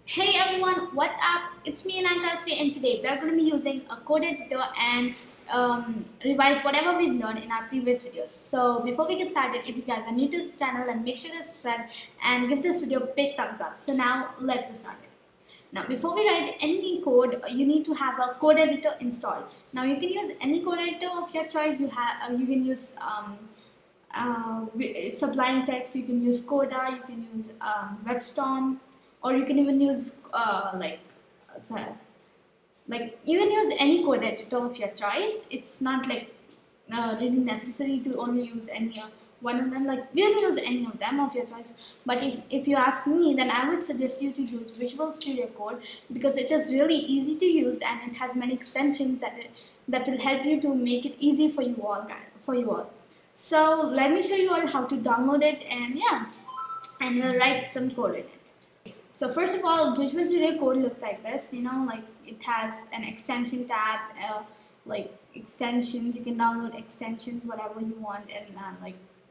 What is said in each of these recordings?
Hey everyone, what's up? It's me Inaya, and today we are going to be using a code editor and revise whatever we've learned in our previous videos. So before we get started, if you guys are new to this channel, then make sure to subscribe and give this video a big thumbs up. So now let's get started. Now before we write any code, you need to have a code editor installed. Now you can use any code editor of your choice. You can use Sublime Text, you can use Coda, you can use WebStorm, or you can even use you can use any code editor of your choice. It's not really necessary to only use any one of them. Like you can use any of them of your choice. But if you ask me, then I would suggest you to use Visual Studio Code because it is really easy to use and it has many extensions that will help you to make it easy for you all. So let me show you all how to download it, and yeah, and we'll write some code in it. So first of all, Visual Studio Code looks like this. Like it has an extension tab, like extensions. You can download extensions, whatever you want, and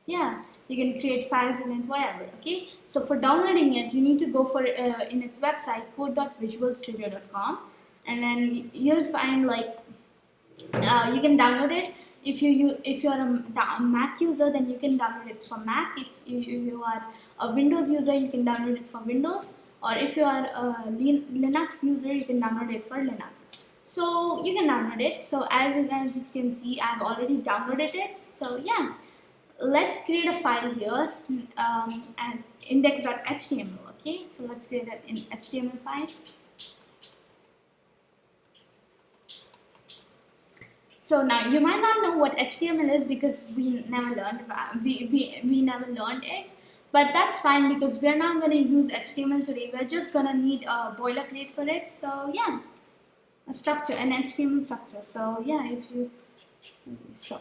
yeah, you can create files in it, whatever. Okay. So for downloading it, you need to go for in its website code.visualstudio.com, and then you'll find you can download it. If you're a Mac user, then you can download it for Mac. If you are a Windows user, you can download it for Windows, or if you are a Linux user, you can download it for Linux. So you can download it. So as you guys can see, I've already downloaded it. So yeah, let's create a file here as index.html. Okay, so let's create an HTML file. So now you might not know what HTML is because we never learned we never learned it, but that's fine because we're not going to use HTML today. We're just going to need a boilerplate for it. So yeah, a structure, an HTML structure. So yeah, so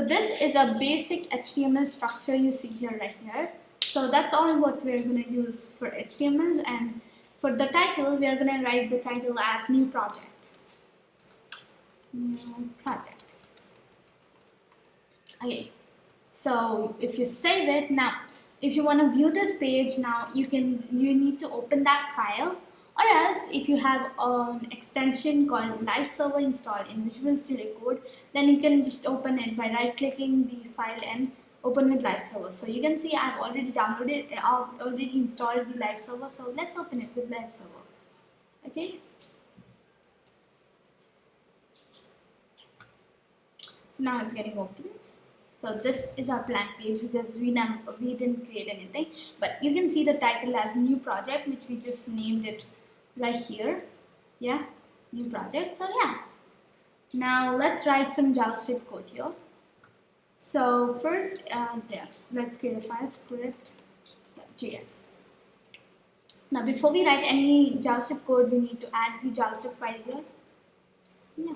this is a basic HTML structure you see here right here. So that's all what we're going to use for HTML, and for the title we are going to write the title as new project. New project. Okay, so if you save it, now if you want to view this page, now you need to open that file, or else if you have an extension called Live Server installed in Visual Studio Code, then you can just open it by right clicking the file and open with Live Server. So you can see I've already downloaded, I've already installed the Live Server. So let's open it with Live Server. Okay. So now it's getting opened. So this is our blank page because we didn't create anything. But you can see the title as new project, which we just named it right here. Yeah, new project. So yeah. Now let's write some JavaScript code here. So first, let's create a file script.js. Now before we write any JavaScript code, we need to add the JavaScript file here. Yeah.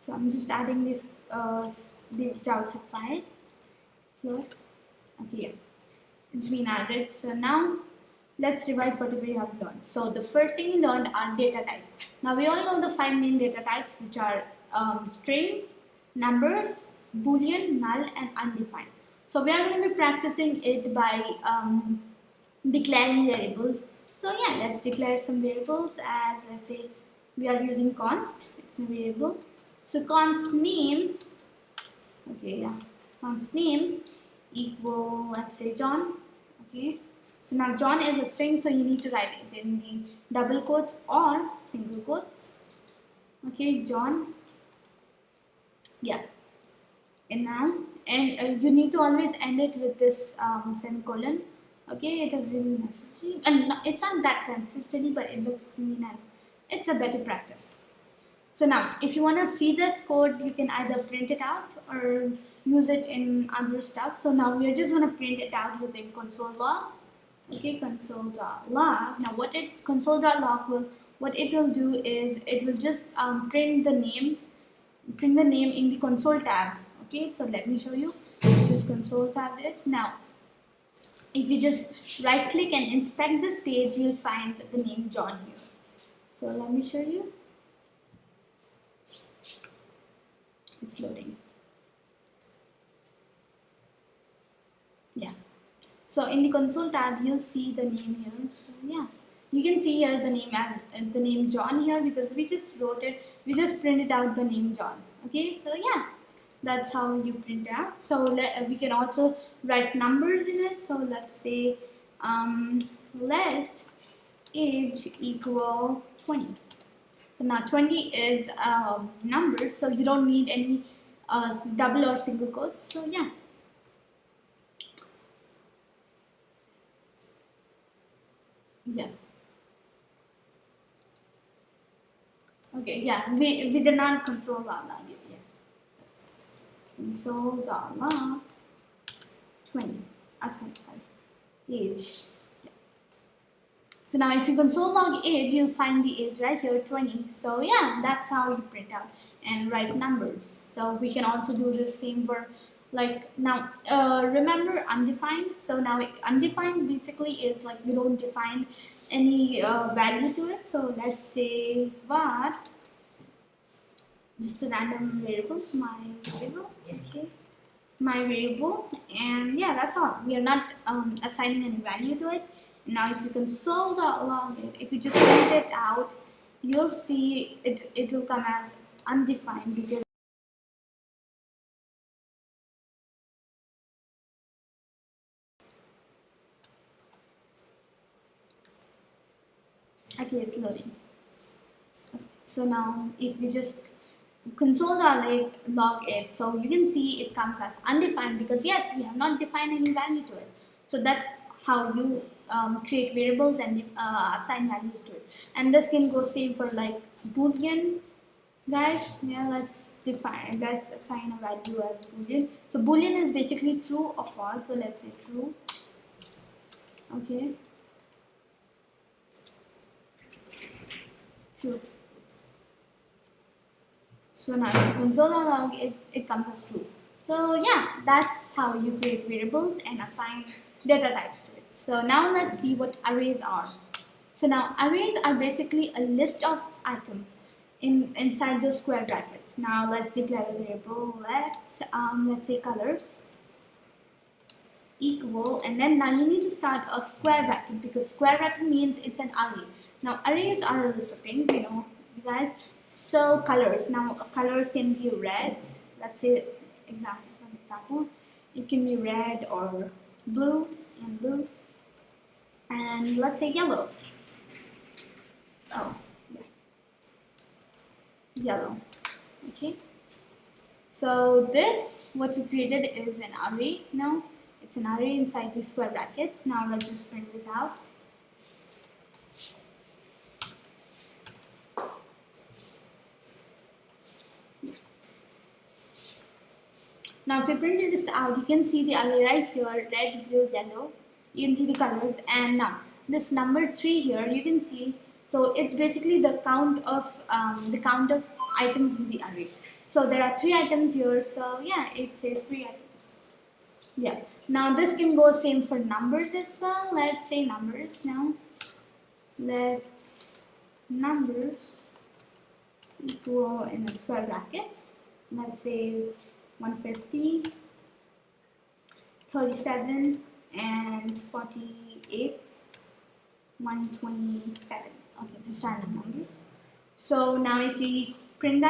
So I'm just adding this the JavaScript file here. Okay, yeah, it's been added. So now let's revise what we have learned. So the first thing we learned are data types. Now we all know the 5 main data types, which are string, numbers, boolean, null, and undefined. So we are going to be practicing it by declaring variables. So yeah, let's declare some variables. As let's say we are using const, it's a variable. So const name, okay, yeah, const name equal, let's say John. Okay, so now John is a string, so you need to write it in the double quotes or single quotes. Okay, John. Yeah, and you need to always end it with this semicolon. Okay, it is really necessary, and it's not that necessary, but it looks clean and it's a better practice. So now, if you want to see this code, you can either print it out or use it in other stuff. So now we are just going to print it out using console.log. Okay, console.log. Now what it will do is it will just print the name in the console tab. Okay, so let me show you. Just console tab it. Now if you just right click and inspect this page, you'll find the name John here. So let me show you. It's loading. Yeah. So in the console tab, you'll see the name here. So yeah, you can see here the name as the name John here, because we just wrote it. We just printed out the name John. Okay. So yeah, that's how you print out. So we can also write numbers in it. So let's say let age equal 20. So now 20 is numbers, so you don't need any double or single quotes. So yeah. Yeah. Okay, yeah, we did not console log it yet. Console.log 20. Sorry, age. Yeah. So now if you console log age, you'll find the age right here, 20. So yeah, that's how you print out and write numbers. So we can also do the same for like now remember undefined. So now undefined basically is like we don't define any value to it. So let's say var, just a random variable, my variable, okay, my variable, and yeah, that's all. We are not assigning any value to it. Now if you console.log it, if you just print it out, you'll see it will come as undefined, because okay, it's loading. So now if we just console.log it, so you can see it comes as undefined, because yes, we have not defined any value to it. So that's how you create variables and assign values to it. And this can go same for like boolean, guys. Yeah, let's assign a value as boolean. So boolean is basically true or false. So let's say true. Okay, true. So now if you console.log it comes as true. So yeah, that's how you create variables and assign data types to it. So now let's see what arrays are. So now arrays are basically a list of items inside the square brackets. Now let's declare a variable. Let's say colors equal, and then now you need to start a square bracket, because square bracket means it's an array. Now arrays are a list of things, you know, you guys. So colors, now colors can be red. Let's say example, it can be red or blue, and let's say yellow. Oh, yeah, yellow. Okay. So this, what we created, is an array. Now it's an array inside these square brackets. Now let's just print this out. Now if you print this out, you can see the array right here, red, blue, yellow. You can see the colors, and now this number 3 here, you can see, so it's basically the count of items in the array. So there are 3 items here, so yeah, it says 3 items. Yeah. Now this can go same for numbers as well. Let's say numbers now. Let numbers equal in a square bracket. Let's say 150, 37, and 48, 127. Okay, just random numbers. So now if we print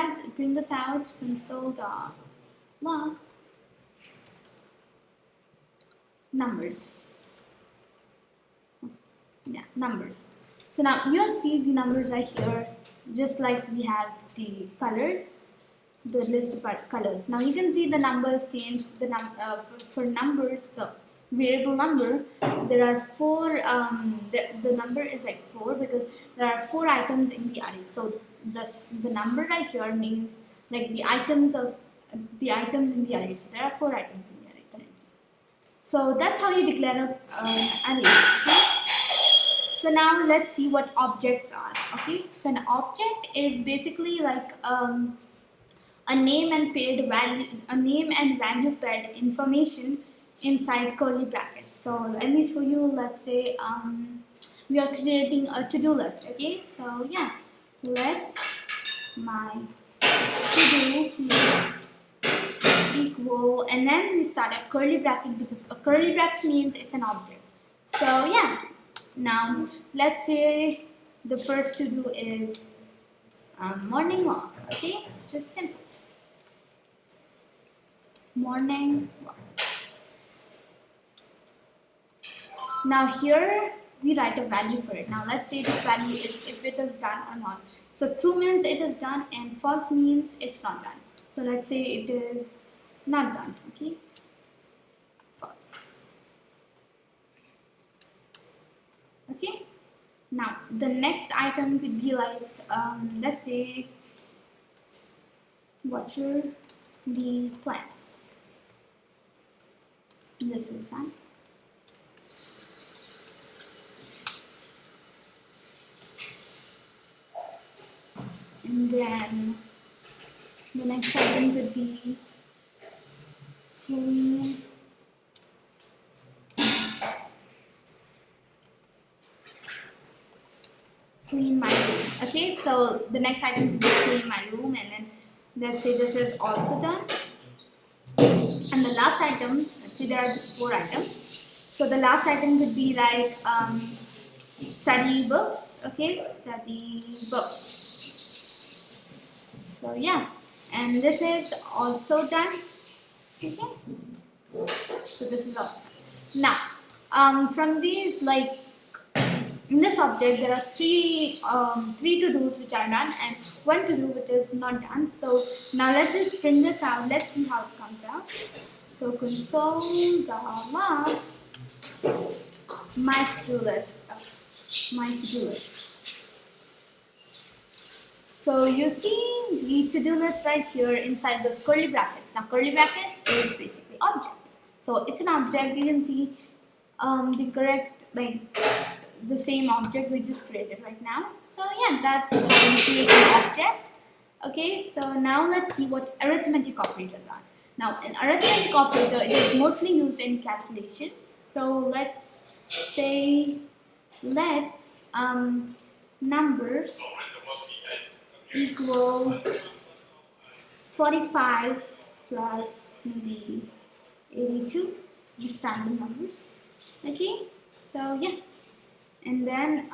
this out, console.log numbers. Yeah, numbers. So now you'll see the numbers right here, just like we have the colors, the list of our colors. Now you can see the numbers change. For numbers, the variable number, there are 4. The number is like 4 because there are 4 items in the array. So the number right here means like the items in the array. So there are 4 items in the array currently. So that's how you declare an array. Okay? So now let's see what objects are. Okay, so an object is basically like a name and value paired information inside curly brackets. So let me show you. Let's say we are creating a to-do list. Okay, so yeah, let my to-do list equal, and then we start a curly bracket because a curly bracket means it's an object. So yeah, now let's say the first to do is morning walk. Okay, just simple morning walk. Now here we write a value for it. Now let's say this value is if it is done or not. So true means it is done and false means it's not done. So let's say it is not done. Okay, false. Okay, now the next item could be like let's say water the plants. This is done. And then the next item could be clean my room. Okay, so the next item could be clean my room, and then let's say this is also done. And the last item, let's say there are just 4 items. So the last item could be like study books. Okay, study books. So yeah, and this is also done. Okay, so this is all. Now, from these, like in this object, there are three to-dos which are done and 1 to-do which is not done. So now let's just print this out. Let's see how it comes out. So console.log my to-do list. My to-do list. So you see the to-do list right here inside those curly brackets. Now curly bracket is basically object. So it's an object. You can see the correct, like the same object we just created right now. So yeah, that's how you create an object. Okay, so now let's see what arithmetic operators are. Now an arithmetic operator, it is mostly used in calculations. So let's say let number equal 45 plus maybe 82, just random numbers. Okay, so yeah, and then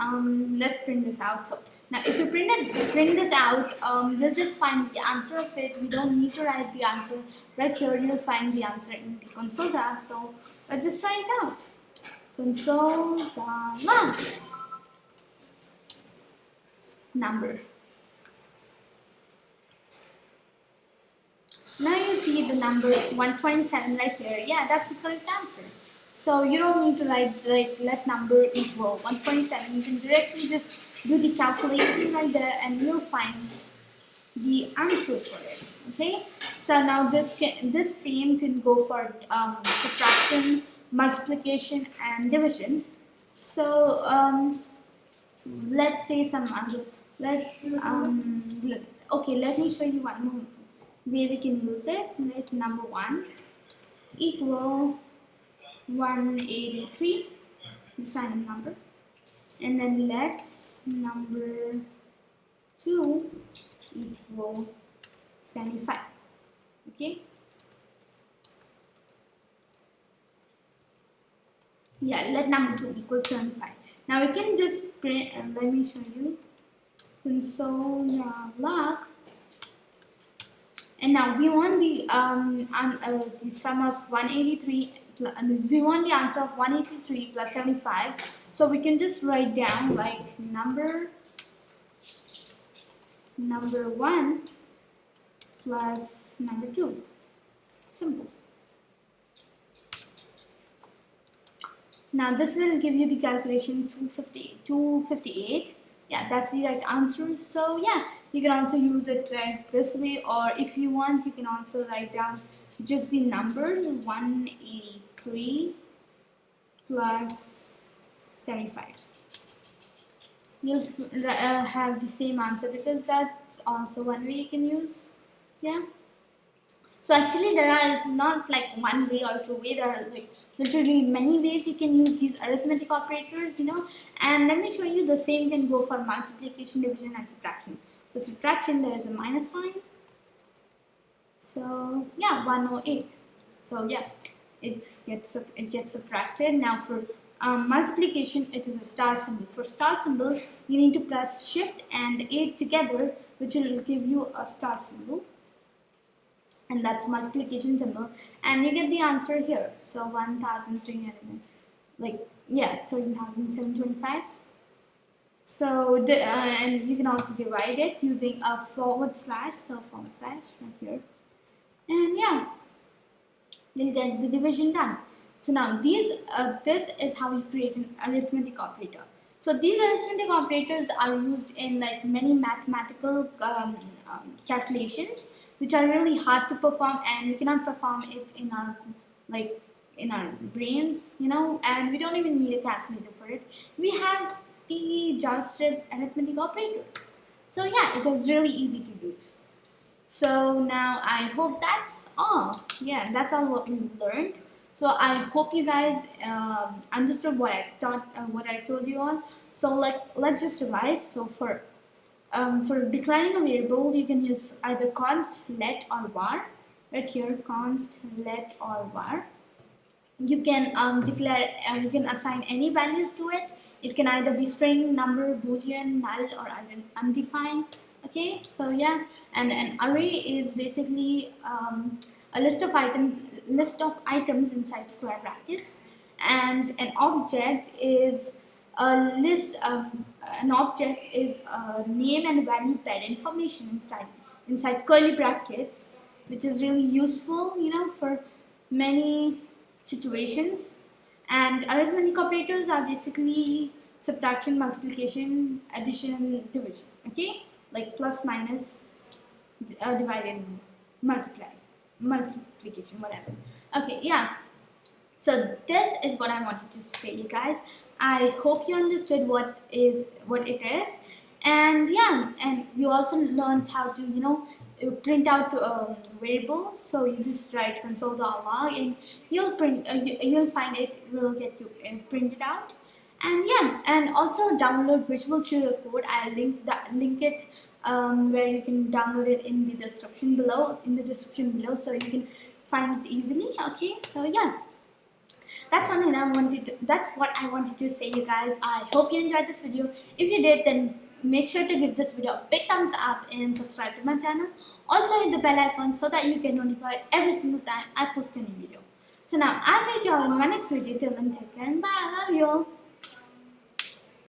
let's print this out. So now if you print this out, we'll just find the answer of it. We don't need to write the answer right here. You'll find the answer in the console tab. So let's just try it out. Console.log number. Now you see the number 127 right here. Yeah, that's the correct answer. So you don't need to write like let number equal 127. You can directly just do the calculation right there and you'll find the answer for it. Okay. So now this same can go for subtraction, multiplication, and division. So let's say some other. Okay. Let me show you one more way we can use it. Let number 1 equal 183, just random number, and then let number 2 equal 75. Okay, yeah, let number 2 equal 75. Now we can just print, let me show you console.log. And now we want the sum of 183. We want the answer of 183 plus 75. So we can just write down like number 1 plus number 2. Simple. Now this will give you the calculation 258. Yeah, that's the right answer. So yeah, you can also use it right this way, or if you want, you can also write down just the numbers 183 plus 75. You'll have the same answer because that's also one way you can use. Yeah. So So actually there is not like one way or two way, there are like literally many ways you can use these arithmetic operators, and let me show you. The same can go for multiplication, division and subtraction. So subtraction, there is a minus sign, so yeah, 108. So yeah, it gets subtracted. Now for multiplication, it is a star symbol. For star symbol, you need to press shift and 8 together, which will give you a star symbol, and that's multiplication symbol, and you get the answer here. So 1300, like yeah, 13,725. So the and you can also divide it using a forward slash. So forward slash right here, and yeah, you'll get the division done. So now this is how you create an arithmetic operator. So these arithmetic operators are used in like many mathematical calculations, which are really hard to perform, and we cannot perform it in our brains, and we don't even need a calculator for it. We have the JavaScript arithmetic operators. So yeah, it is really easy to use. So now I hope that's all. Yeah, that's all what we learned. So I hope you guys understood what I taught, what I told you all. So let's just revise. So for declaring a variable, you can use either const, let, or var. Right here, const, let, or var. You can you can assign any values to it. It can either be string, number, boolean, null, or undefined. Okay, so yeah, and an array is basically a list of items inside square brackets, and an object is a list. An object is a name and value paired information inside curly brackets, which is really useful, for many situations. And arithmetic operators are basically subtraction, multiplication, addition, division. Okay, like plus, minus, divide, and multiplication, whatever. Okay, yeah. So this is what I wanted to say, you guys. I hope you understood what it is, and yeah, and you also learned how to print out variables. So you just write console.log and you'll you'll find it will get you printed out. And yeah, and also download Visual Studio Code. I'll link it where you can download it in the description below. So you can find it easily. Okay, so yeah, that's what I wanted to say, you guys. I hope you enjoyed this video. If you did, then make sure to give this video a big thumbs up and subscribe to my channel. Also hit the bell icon so that you get notified every single time I post a new video. So now I'll meet you all in my next video. Till then, take care and bye. I love you all.